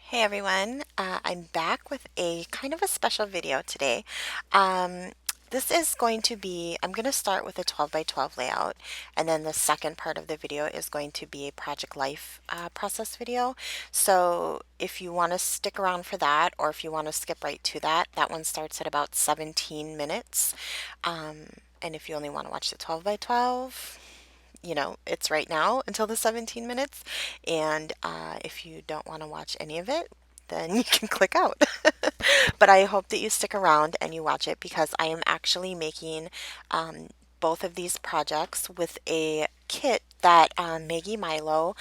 Hey everyone, I'm back with a kind of a special video today. Um, this is going to be, I'm going to start with a 12 by 12 layout, and then the second part of the video is going to be a project life process video. So if you want to stick around for that, or if you want to skip right to that, that one starts at about 17 minutes. Um, and if you only want to watch the 12 by 12, it's right now until the 17 minutes. And if you don't want to watch any of it, then you can click out. But I hope that you stick around and you watch it because I am actually making both of these projects with a kit that Maggie Milo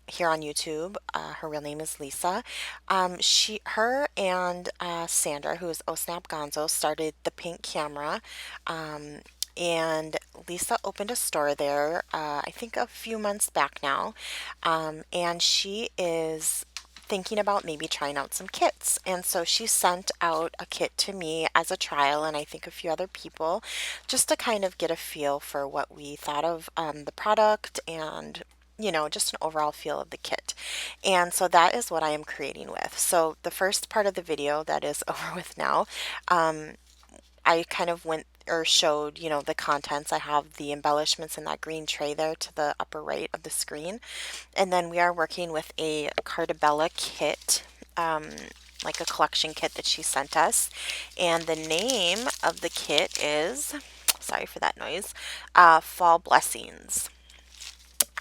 here on YouTube. Her real name is Lisa. Her and Sandra, who is Oh Snap Gonzo, started the Pink Camera. Um, and Lisa opened a store there, I think a few months back now. And she is thinking about maybe trying out some kits. And so she sent out a kit to me as a trial, and I think a few other people, just to kind of get a feel for what we thought of the product and just an overall feel of the kit. And so that is what I am creating with. So the first part of the video that is over with now, um, I kind of went or showed, the contents. I have the embellishments in that green tray there to the upper right of the screen. And then we are working with a Cartabella kit, like a collection kit that she sent us. And the name of the kit is, sorry for that noise, Fall Blessings.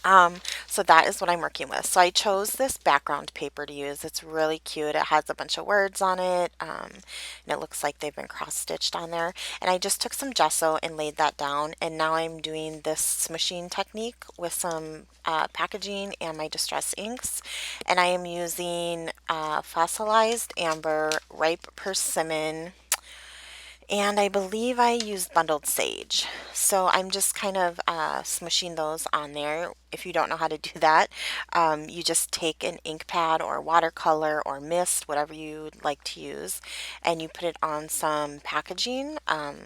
Um, so that is what I'm working with. So I chose this background paper to use. It's really cute. It has a bunch of words on it, and it looks like they've been cross-stitched on there. And I just took some gesso and laid that down, and now I'm doing this smooshing technique with some packaging and my distress inks. And I am using fossilized amber, ripe persimmon, and I believe I used bundled sage. So I'm just kind of smushing those on there. If you don't know how to do that, you just take an ink pad or watercolor or mist, whatever you'd like to use, and you put it on some packaging,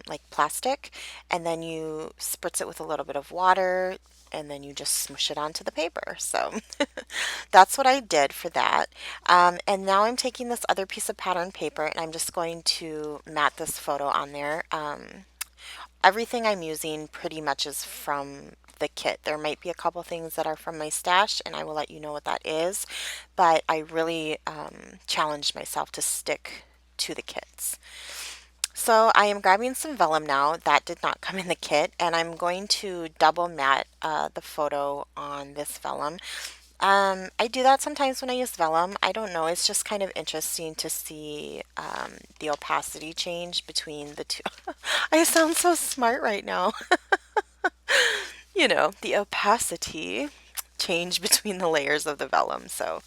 like plastic, and then you spritz it with a little bit of water, and then you just smush it onto the paper. So that's what I did for that. And now I'm taking this other piece of pattern paper and I'm just going to mat this photo on there. Everything I'm using pretty much is from the kit. There might be a couple things that are from my stash and I will let you know what that is, but I really challenged myself to stick to the kits. So I am grabbing some vellum now. That did not come in the kit, and I'm going to double mat the photo on this vellum. I do that sometimes when I use vellum. I don't know. It's just kind of interesting to see the opacity change between the two. I sound so smart right now. The opacity change between the layers of the vellum. So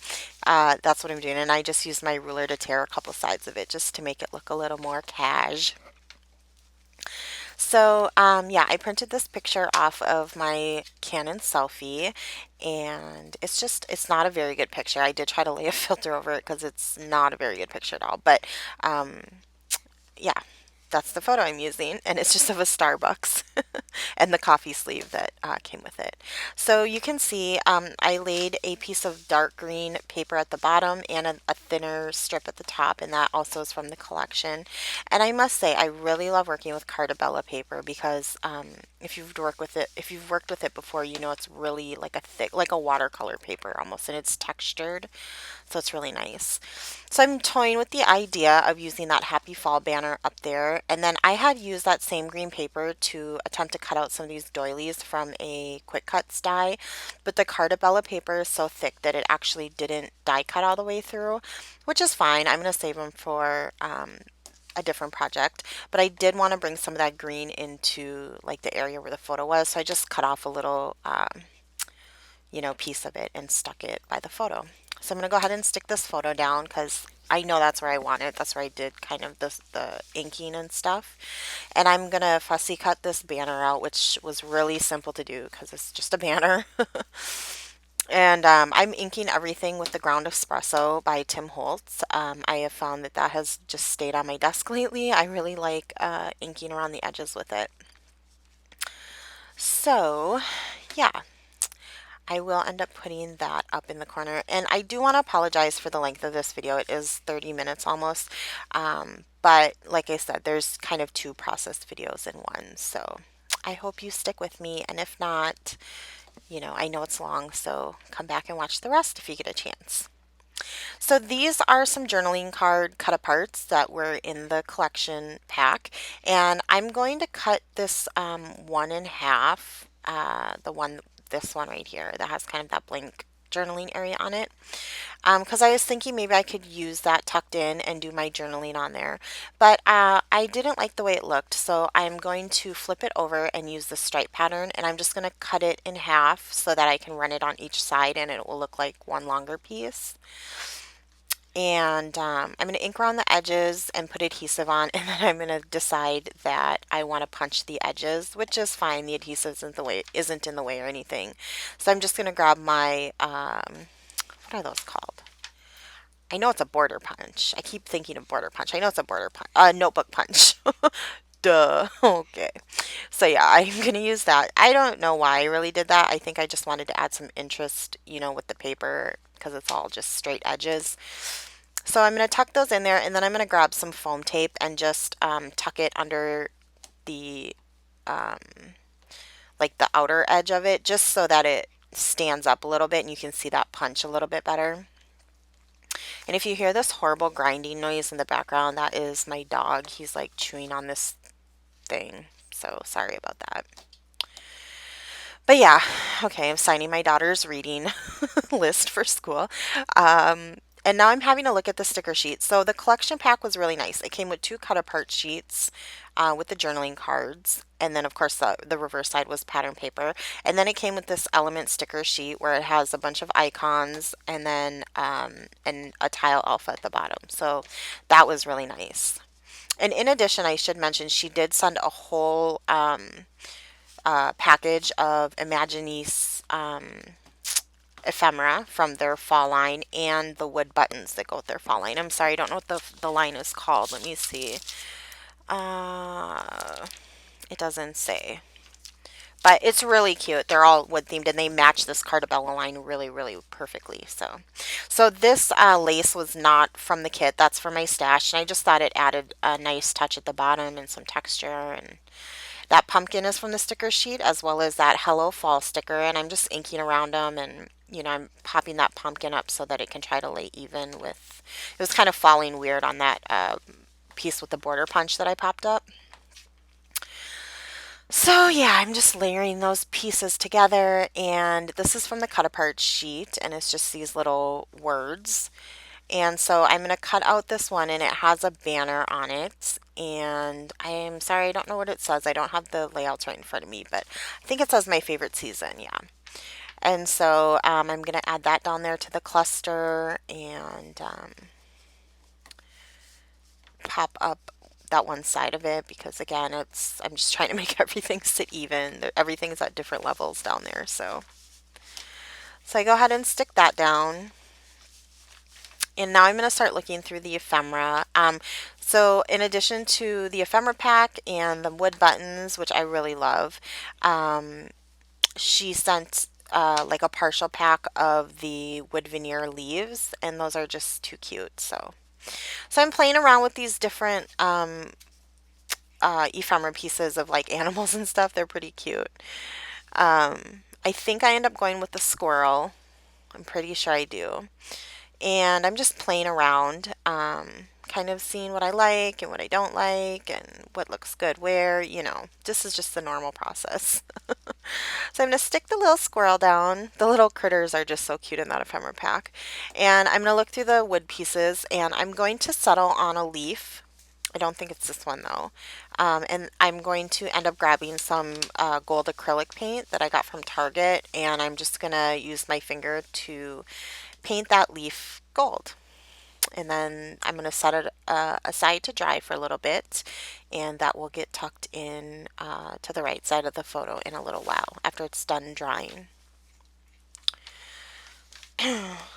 that's what I'm doing. And I just used my ruler to tear a couple sides of it just to make it look a little more cash. So, yeah, I printed this picture off of my Canon selfie, and it's not a very good picture. I did try to lay a filter over it because it's not a very good picture at all. But, um, yeah, that's the photo I'm using, and it's just of a Starbucks and the coffee sleeve that came with it. So you can see I laid a piece of dark green paper at the bottom and a thinner strip at the top, and that also is from the collection. And I must say, I really love working with Cartabella paper because if you've worked with it before, you know it's really like a thick, like a watercolor paper almost, and it's textured, so it's really nice. So I'm toying with the idea of using that Happy Fall banner up there. And then I had used that same green paper to attempt to cut out some of these doilies from a quick cuts die. But the Cartabella paper is so thick that it actually didn't die cut all the way through, which is fine. I'm going to save them for a different project. But I did want to bring some of that green into like the area where the photo was. So I just cut off a little piece of it and stuck it by the photo. So I'm going to go ahead and stick this photo down because I know that's where I want it. That's where I did kind of the inking and stuff. And I'm going to fussy cut this banner out, which was really simple to do because it's just a banner. And I'm inking everything with the Ground Espresso by Tim Holtz. I have found that that has just stayed on my desk lately. I really like inking around the edges with it. So, yeah, I will end up putting that up in the corner. And I do want to apologize for the length of this video. It is 30 minutes almost. But like I said, there's kind of two process videos in one. So I hope you stick with me. And if not, you know, I know it's long, so come back and watch the rest if you get a chance. So these are some journaling card cut aparts that were in the collection pack, and I'm going to cut this one in half, this one right here that has kind of that blank journaling area on it, because I was thinking maybe I could use that tucked in and do my journaling on there, but I didn't like the way it looked, so I'm going to flip it over and use the stripe pattern, and I'm just going to cut it in half so that I can run it on each side and it will look like one longer piece. And I'm going to ink around the edges and put adhesive on, and then I'm going to decide that I want to punch the edges, which is fine. The adhesive isn't in the way or anything. So I'm just going to grab my what are those called? I know it's a border punch. I keep thinking of border punch. I know it's a border punch, notebook punch. Duh. Okay. So yeah, I'm gonna use that. I don't know why I really did that. I think I just wanted to add some interest, you know, with the paper because it's all just straight edges. So I'm going to tuck those in there, and then I'm going to grab some foam tape and just tuck it under the um, like the outer edge of it, just so that it stands up a little bit and you can see that punch a little bit better. And if you hear this horrible grinding noise in the background, that is my dog. He's like chewing on this thing. So sorry about that. But yeah, okay, I'm signing my daughter's reading list for school. And now I'm having a look at the sticker sheet. So the collection pack was really nice. It came with two cut apart sheets with the journaling cards. And then, of course, the reverse side was pattern paper. And then it came with this element sticker sheet where it has a bunch of icons and then and a tile alpha at the bottom. So that was really nice. And in addition, I should mention she did send a whole package of Imaginis ephemera from their fall line and the wood buttons that go with their fall line. I'm sorry, I don't know what the line is called. Let me see. It doesn't say. But it's really cute. They're all wood themed and they match this Cartabella line really, really perfectly. So this lace was not from the kit. That's for my stash. And I just thought it added a nice touch at the bottom and some texture. And that pumpkin is from the sticker sheet as well as that Hello Fall sticker. And I'm just inking around them and, you know, I'm popping that pumpkin up so that it can try to lay even with, it was kind of falling weird on that piece with the border punch that I popped up. So yeah, I'm just layering those pieces together, and this is from the cut apart sheet, and it's just these little words. And so I'm going to cut out this one, and it has a banner on it, and I am sorry, I don't know what it says. I don't have the layouts right in front of me, but I think it says my favorite season, yeah. And so I'm going to add that down there to the cluster and pop up that one side of it because again I'm just trying to make everything sit even. Everything's at different levels down there. So I go ahead and stick that down. And now I'm going to start looking through the ephemera. So in addition to the ephemera pack and the wood buttons, which I really love, she sent like a partial pack of the wood veneer leaves, and those are just too cute. So I'm playing around with these different ephemera pieces of like animals and stuff. They're pretty cute. I think I end up going with the squirrel. I'm pretty sure I do. And I'm just playing around, kind of seeing what I like and what I don't like and what looks good where, you know, this is just the normal process. So I'm going to stick the little squirrel down. The little critters are just so cute in that ephemera pack. And I'm going to look through the wood pieces and I'm going to settle on a leaf. I don't think it's this one though. And I'm going to end up grabbing some gold acrylic paint that I got from Target, and I'm just going to use my finger to paint that leaf gold. And then I'm going to set it aside to dry for a little bit, and that will get tucked in to the right side of the photo in a little while after it's done drying.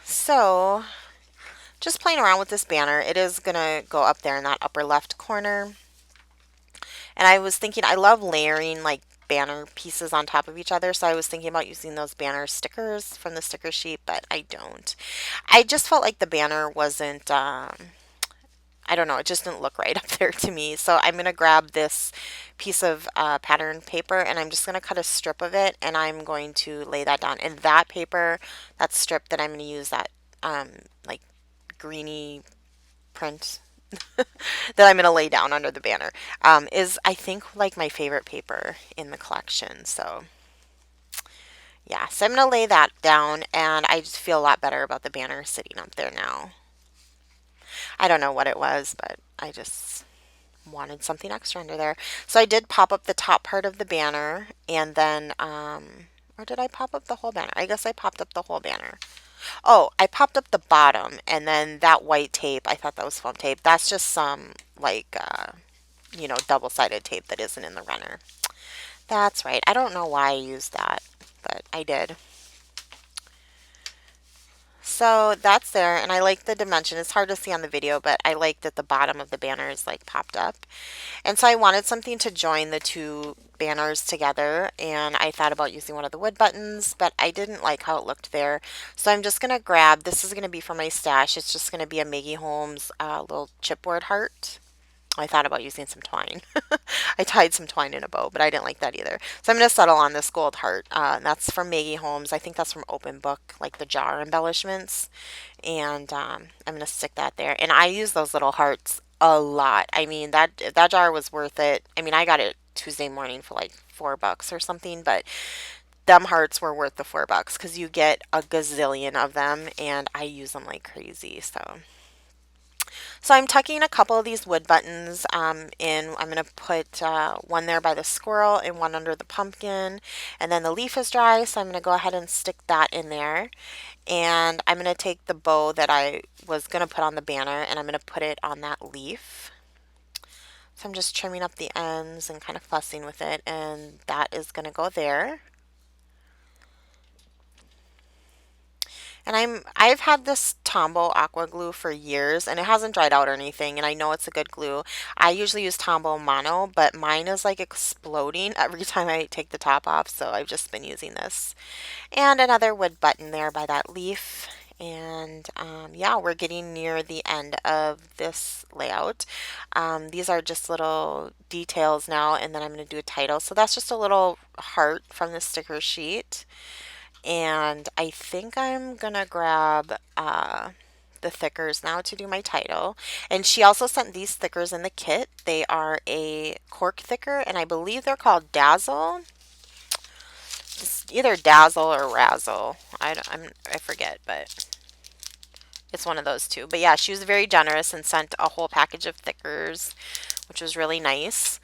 So just playing around with this banner. It is going to go up there in that upper left corner. And I was thinking, I love layering like banner pieces on top of each other. So I was thinking about using those banner stickers from the sticker sheet, but I don't. I just felt like the banner wasn't, I don't know, it just didn't look right up there to me. So I'm going to grab this piece of pattern paper and I'm just going to cut a strip of it and I'm going to lay that down. And that paper, that strip that I'm going to use, that like greeny print that I'm going to lay down under the banner, is I think like my favorite paper in the collection. So yeah, so I'm going to lay that down and I just feel a lot better about the banner sitting up there now. I don't know what it was, but I just wanted something extra under there. So I did pop up the top part of the banner and then, or did I pop up the whole banner? I guess I popped up the whole banner. Oh, I popped up the bottom and then that white tape, I thought that was foam tape. That's just some like, you know, double-sided tape that isn't in the runner. That's right. I don't know why I used that, but I did. So that's there, and I like the dimension. It's hard to see on the video, but I like that the bottom of the banner is like popped up. And so I wanted something to join the two banners together, and I thought about using one of the wood buttons, but I didn't like how it looked there. So I'm just going to grab, this is going to be for my stash. It's just going to be a Maggie Holmes little chipboard heart. I thought about using some twine. I tied some twine in a bow, but I didn't like that either. So I'm going to settle on this gold heart. That's from Maggie Holmes. I think that's from Open Book, like the jar embellishments. And I'm going to stick that there. And I use those little hearts a lot. I mean, that jar was worth it. I mean, I got it Tuesday morning for like $4 or something, but them hearts were worth the $4 because you get a gazillion of them, and I use them like crazy. So I'm tucking a couple of these wood buttons in. I'm going to put one there by the squirrel and one under the pumpkin. And then the leaf is dry, so I'm going to go ahead and stick that in there. And I'm going to take the bow that I was going to put on the banner and I'm going to put it on that leaf. So I'm just trimming up the ends and kind of fussing with it, and that is going to go there. And I've had this Tombow aqua glue for years and it hasn't dried out or anything, and I know it's a good glue. I usually use Tombow Mono, but mine is like exploding every time I take the top off, so I've just been using this. And another wood button there by that leaf. And yeah, we're getting near the end of this layout. These are just little details now, and then I'm going to do a title. So that's just a little heart from the sticker sheet. And I think I'm gonna grab the thickers now to do my title. And she also sent these thickers in the kit. They are a cork thicker, and I believe they're called Dazzle. It's either Dazzle or Razzle. I forget, but it's one of those two. But yeah, she was very generous and sent a whole package of thickers, which was really nice.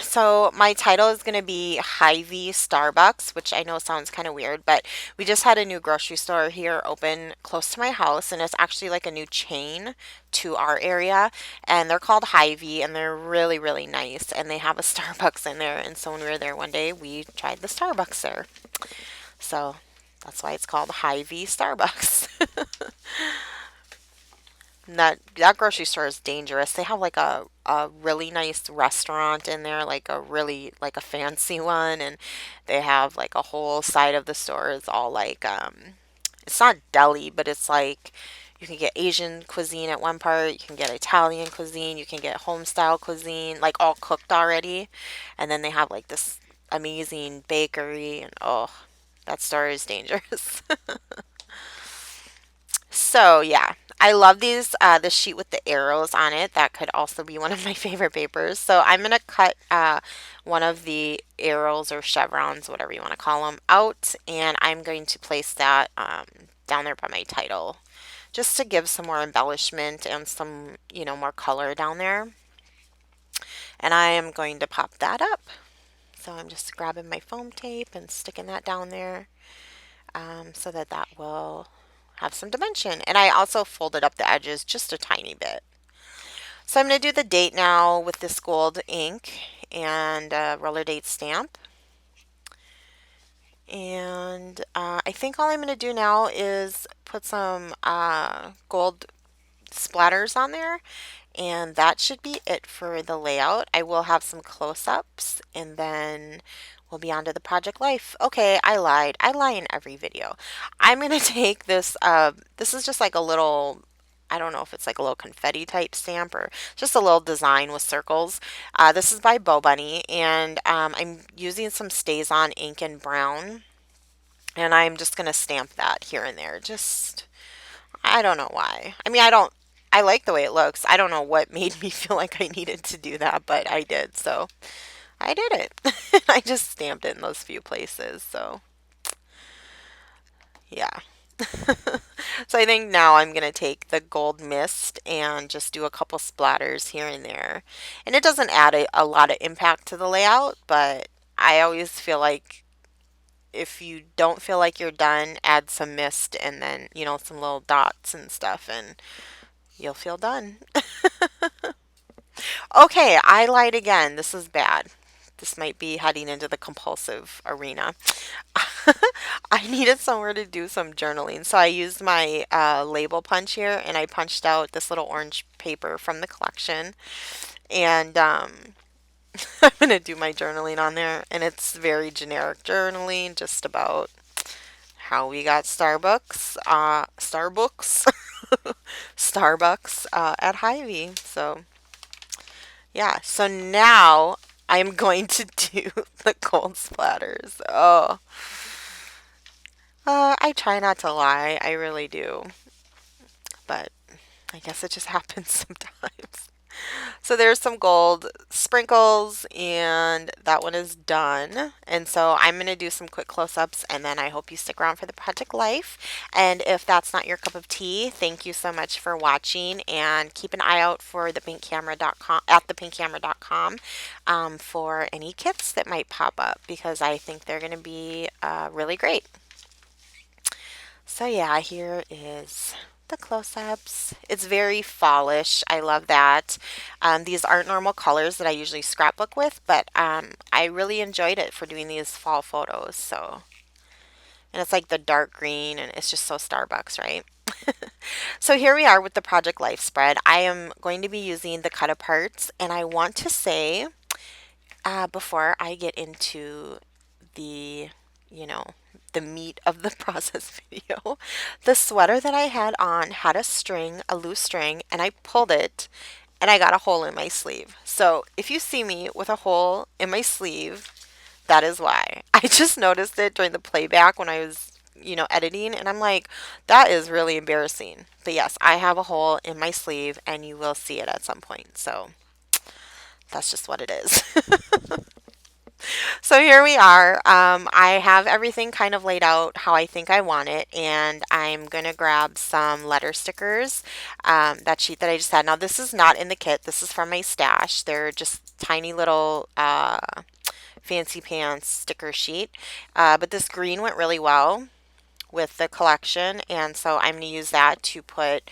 So my title is going to be Hy-Vee Starbucks, which I know sounds kind of weird, but we just had a new grocery store here open close to my house, and it's actually like a new chain to our area, and they're called Hy-Vee, and they're really, really nice, and they have a Starbucks in there, and so when we were there one day, we tried the Starbucks there. So that's why it's called Hy-Vee Starbucks. That grocery store is dangerous. They have like a really nice restaurant in there, like a really like a fancy one, and they have like a whole side of the store is all like it's not deli, but it's like you can get Asian cuisine at one part, you can get Italian cuisine, you can get home style cuisine, like all cooked already. And then they have like this amazing bakery, and oh, that store is dangerous. So yeah, I love these, the sheet with the arrows on it. That could also be one of my favorite papers. So I'm going to cut one of the arrows or chevrons, whatever you want to call them, out. And I'm going to place that down there by my title, just to give some more embellishment and some, you know, more color down there. And I am going to pop that up. So I'm just grabbing my foam tape and sticking that down there, so that that will have some dimension. And I also folded up the edges just a tiny bit. So I'm going to do the date now with this gold ink and roller date stamp. And I think all I'm going to do now is put some gold splatters on there. and that should be it for the layout. I will have some close-ups and then we'll be on to the project life. Okay, I lied. I lie in every video. I'm gonna take this, this is just like a little, I don't know if it's like a little confetti type stamp or just a little design with circles. This is by Bo Bunny, and I'm using some Stays On ink and brown, and I'm just gonna stamp that here and there. Just, I don't know why. I mean, I like the way it looks. I don't know what made me feel like I needed to do that, but I did. So I did it. I just stamped it in those few places. So yeah. So I think now I'm going to take the gold mist and just do a couple splatters here and there. And it doesn't add a lot of impact to the layout, but I always feel like if you don't feel like you're done, add some mist and then, you know, some little dots and stuff, and you'll feel done. Okay, I lied again. This is bad. This might be heading into the compulsive arena. I needed somewhere to do some journaling, so I used my label punch here and I punched out this little orange paper from the collection. And I'm going to do my journaling on there, and it's very generic journaling, just about how we got Starbucks at Hy-Vee. So yeah, so now I'm going to do the gold splatters. Oh, I try not to lie. I really do. But I guess it just happens sometimes. So there's some gold sprinkles, and that one is done. And so I'm going to do some quick close-ups, and then I hope you stick around for the project life. And if that's not your cup of tea, thank you so much for watching, and keep an eye out for thepinkcamera.com at thepinkcamera.com for any kits that might pop up, because I think they're going to be really great. So yeah, here is the close-ups. It's very fallish. I love that. These aren't normal colors that I usually scrapbook with, but I really enjoyed it for doing these fall photos. So, and it's like the dark green, and it's just so Starbucks, right? So here we are with the Project Life spread. I am going to be using the cut aparts, and I want to say before I get into the, you know, the meat of the process video, the sweater that I had on had a string, a loose string, and I pulled it and I got a hole in my sleeve. So if you see me with a hole in my sleeve, that is why. I just noticed it during the playback when I was, you know, editing, and I'm like, that is really embarrassing. But yes, I have a hole in my sleeve and you will see it at some point. So that's just what it is. So here we are. I have everything kind of laid out how I think I want it, and I'm going to grab some letter stickers, that sheet that I just had. Now this is not in the kit. This is from my stash. They're just tiny little fancy pants sticker sheet, but this green went really well with the collection, and so I'm going to use that to put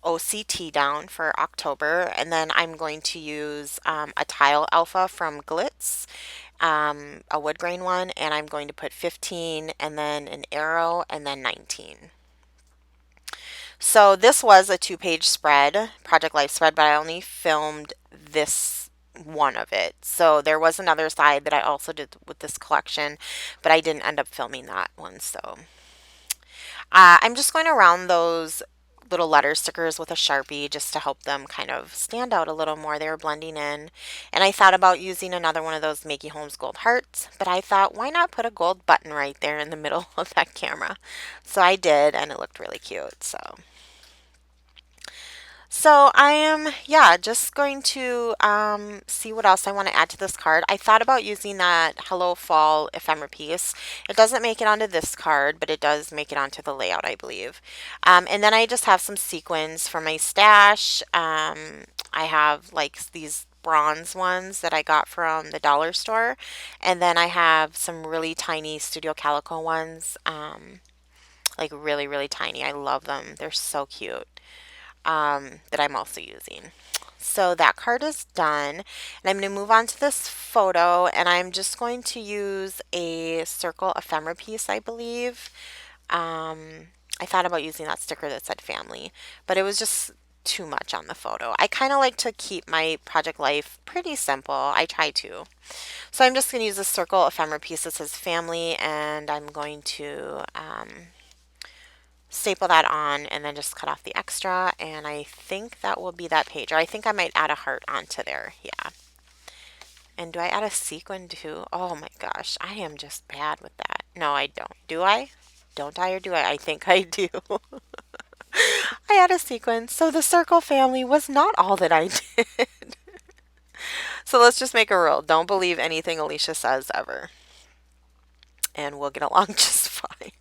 OCT down for October, and then I'm going to use a tile alpha from Glitz, a wood grain one, and I'm going to put 15 and then an arrow and then 19. So this was a 2-page spread, Project Life spread, but I only filmed this one of it. So there was another side that I also did with this collection, but I didn't end up filming that one. So I'm just going to round those little letter stickers with a Sharpie just to help them kind of stand out a little more. They were blending in. And I thought about using another one of those Makey Holmes gold hearts, but I thought, why not put a gold button right there in the middle of that camera? So I did, and it looked really cute. So I am, yeah, just going to see what else I want to add to this card. I thought about using that Hello Fall ephemera piece. It doesn't make it onto this card, but it does make it onto the layout, I believe. And then I just have some sequins for my stash. I have like these bronze ones that I got from the dollar store. And then I have some really tiny Studio Calico ones, like really, really tiny. I love them. They're so cute, that I'm also using. So that card is done, and I'm going to move on to this photo, and I'm just going to use a circle ephemera piece, I believe. I thought about using that sticker that said family, but it was just too much on the photo. I kind of like to keep my project life pretty simple. I try to. So I'm just going to use a circle ephemera piece that says family, and I'm going to staple that on and then just cut off the extra, and I think that will be that page. Or I think I might add a heart onto there. Yeah. And do I add a sequin too? Oh my gosh, I am just bad with that. No, I don't. Do I? Don't I or do I? I think I do. I had a sequence. So the circle family was not all that I did. So let's just make a rule. Don't believe anything Alicia says ever. And we'll get along just fine.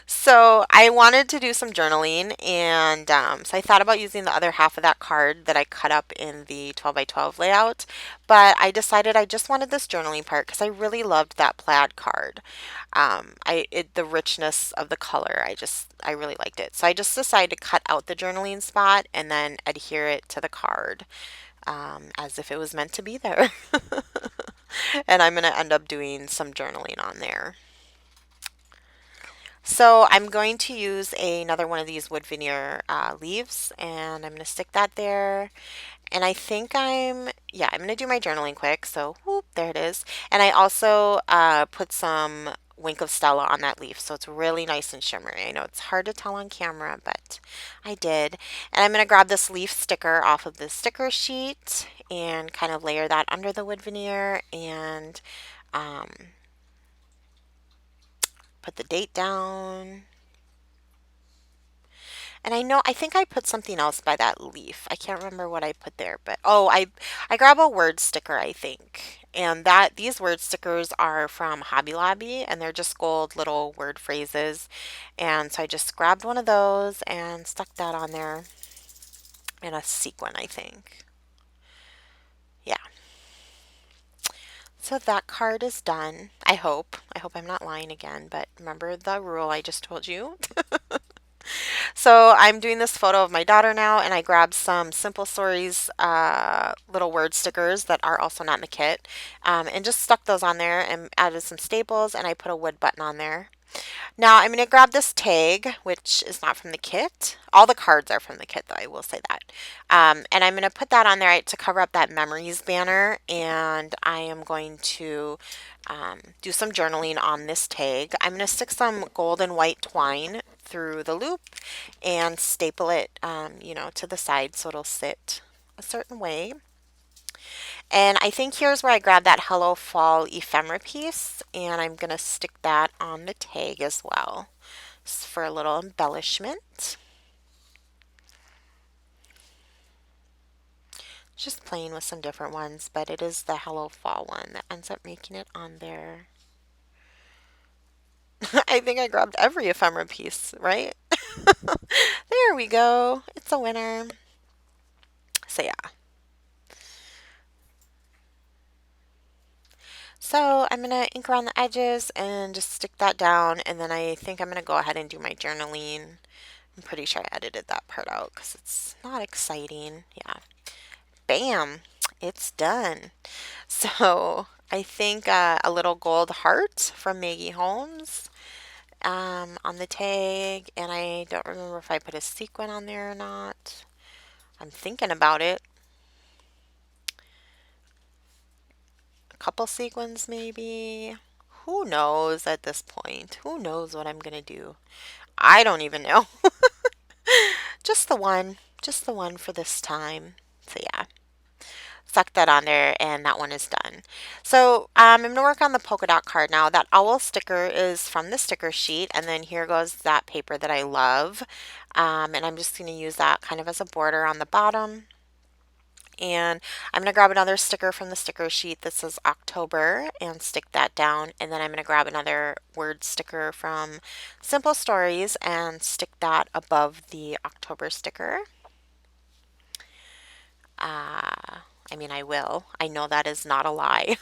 So I wanted to do some journaling, and so I thought about using the other half of that card that I cut up in the 12 by 12 layout, but I decided I just wanted this journaling part because I really loved that plaid card. The richness of the color, I really liked it. So I just decided to cut out the journaling spot and then adhere it to the card as if it was meant to be there. And I'm going to end up doing some journaling on there. So I'm going to use another one of these wood veneer leaves, and I'm going to stick that there. And I think I'm going to do my journaling quick. So whoop, there it is. And I also put some Wink of Stella on that leaf, so it's really nice and shimmery. I know it's hard to tell on camera, but I did. And I'm going to grab this leaf sticker off of the sticker sheet and kind of layer that under the wood veneer, and um, put the date down. And I think I put something else by that leaf. I can't remember what I put there, but oh, I grab a word sticker, I think. And these word stickers are from Hobby Lobby, and they're just gold little word phrases. And so I just grabbed one of those and stuck that on there in a sequin, I think. Yeah. So that card is done. I hope. I hope I'm not lying again, but remember the rule I just told you? So I'm doing this photo of my daughter now, and I grabbed some Simple Stories little word stickers that are also not in the kit, and just stuck those on there and added some staples, and I put a wood button on there. Now I'm going to grab this tag, which is not from the kit. All the cards are from the kit, though, I will say that. And I'm going to put that on there to cover up that memories banner, and I am going to do some journaling on this tag. I'm going to stick some gold and white twine through the loop and staple it, to the side so it'll sit a certain way. And I think here's where I grab that Hello Fall ephemera piece, and I'm going to stick that on the tag as well for a little embellishment. Just playing with some different ones, but it is the Hello Fall one that ends up making it on there. I think I grabbed every ephemera piece, right? There we go. It's a winner. So yeah. So I'm going to ink around the edges and just stick that down, and then I think I'm going to go ahead and do my journaling. I'm pretty sure I edited that part out because it's not exciting. Yeah. Bam! It's done. So I think a little gold heart from Maggie Holmes on the tag, and I don't remember if I put a sequin on there or not. I'm thinking about it. A couple sequins maybe. Who knows at this point? Who knows what I'm gonna do? I don't even know. Just the one. Just the one for this time. So yeah. Stuck that on there, and that one is done. So I'm going to work on the polka dot card now. That owl sticker is from the sticker sheet, and then here goes that paper that I love. And I'm just going to use that kind of as a border on the bottom. And I'm going to grab another sticker from the sticker sheet that says October and stick that down. And then I'm going to grab another word sticker from Simple Stories and stick that above the October sticker. I will. I know that is not a lie.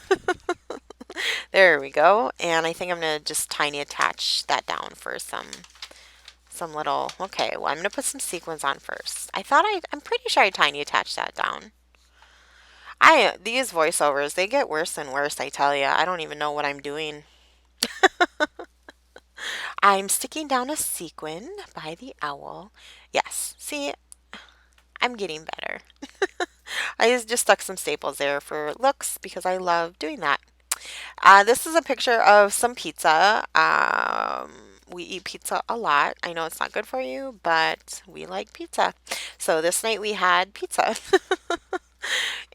There we go. And I think I'm going to just tiny attach that down for some little, okay, well, I'm going to put some sequins on first. I'm pretty sure I tiny attached that down. These voiceovers, they get worse and worse, I tell you. I don't even know what I'm doing. I'm sticking down a sequin by the owl. Yes, see, I'm getting better. I just stuck some staples there for looks because I love doing that. This is a picture of some pizza. We eat pizza a lot. I know it's not good for you, but we like pizza. So this night we had pizza.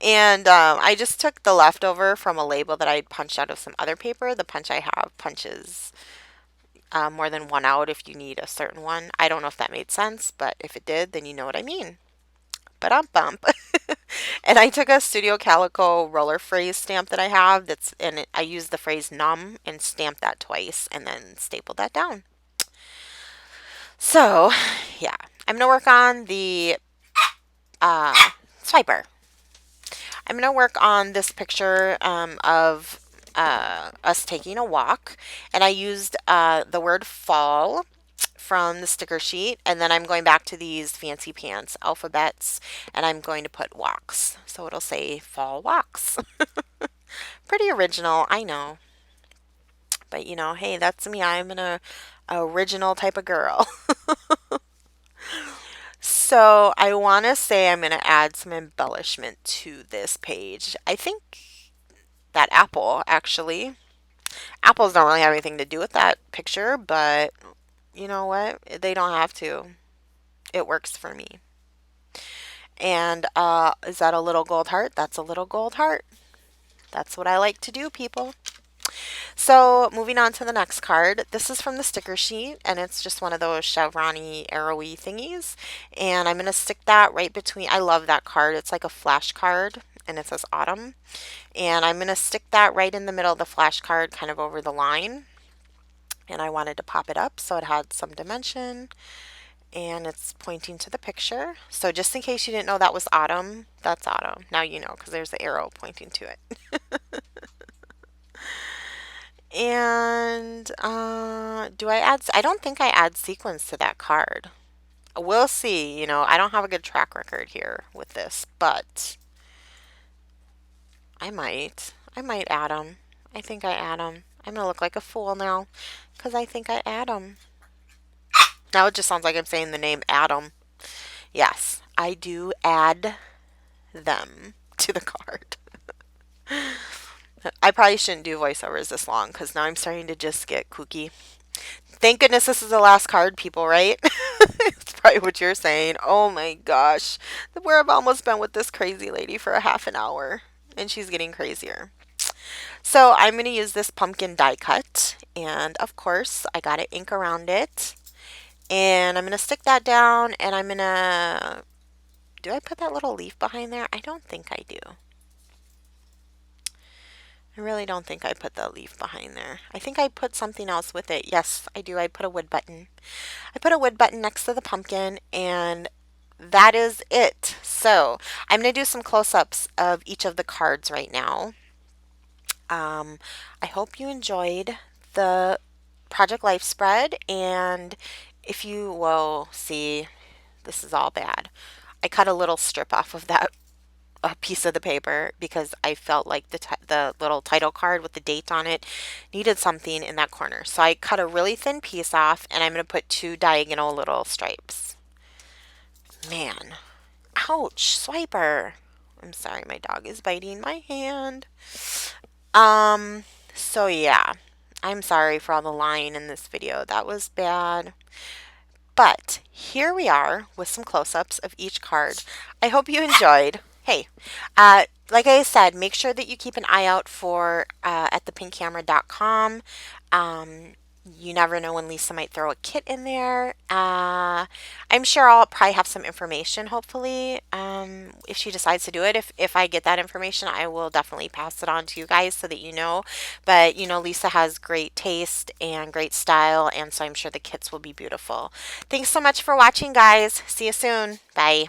And I just took the leftover from a label that I'd punched out of some other paper. The punch I have punches more than one out if you need a certain one. I don't know if that made sense, but if it did, then you know what I mean. But bump. And I took a Studio Calico roller phrase stamp that I have that's and I used the phrase numb and stamped that twice and then stapled that down. So, yeah, I'm gonna work on the swiper. I'm gonna work on this picture of us taking a walk, and I used the word fall from the sticker sheet, and then I'm going back to these fancy pants alphabets, and I'm going to put walks. So it'll say fall walks. Pretty original, I know. But you know, hey, that's me. I'm an original type of girl. So I want to say I'm going to add some embellishment to this page. I think that apple, actually. Apples don't really have anything to do with that picture, but you know what? They don't have to. It works for me. And is that a little gold heart? That's a little gold heart. That's what I like to do, people. So moving on to the next card. This is from the sticker sheet, and it's just one of those chevron-y, arrowy thingies. And I'm going to stick that right between, I love that card. It's like a flash card, and it says autumn. And I'm going to stick that right in the middle of the flash card, kind of over the line. And I wanted to pop it up so it had some dimension. And it's pointing to the picture. So just in case you didn't know that was autumn, that's autumn. Now you know because there's the arrow pointing to it. And do I add? I don't think I add sequins to that card. We'll see. You know, I don't have a good track record here with this, but I might. I might add them. I think I add them. I'm gonna look like a fool now because I think I add them. Now it just sounds like I'm saying the name Adam. Yes, I do add them to the card. I probably shouldn't do voiceovers this long because now I'm starting to just get kooky. Thank goodness this is the last card, people, right? It's probably what you're saying. Oh my gosh. Where I've almost been with this crazy lady for a half an hour. And she's getting crazier. So I'm going to use this pumpkin die cut. And of course, I got to ink around it. And I'm going to stick that down. And I'm going to... Do I put that little leaf behind there? I don't think I do. I really don't think I put the leaf behind there. I think I put something else with it. Yes, I do. I put a wood button. I put a wood button next to the pumpkin, and that is it. So I'm going to do some close-ups of each of the cards right now. I hope you enjoyed the Project Life spread, and if you will see, this is all bad. I cut a little strip off of that a piece of the paper because I felt like the little title card with the date on it needed something in that corner. So I cut a really thin piece off and I'm going to put 2 diagonal little stripes. Man, ouch, swiper. I'm sorry, my dog is biting my hand. So yeah, I'm sorry for all the lying in this video. That was bad. But here we are with some close-ups of each card. I hope you enjoyed. Hey, like I said, make sure that you keep an eye out for at thepinkcamera.com. You never know when Lisa might throw a kit in there. I'm sure I'll probably have some information, hopefully, if she decides to do it. If I get that information, I will definitely pass it on to you guys so that you know. But, you know, Lisa has great taste and great style, and so I'm sure the kits will be beautiful. Thanks so much for watching, guys. See you soon. Bye.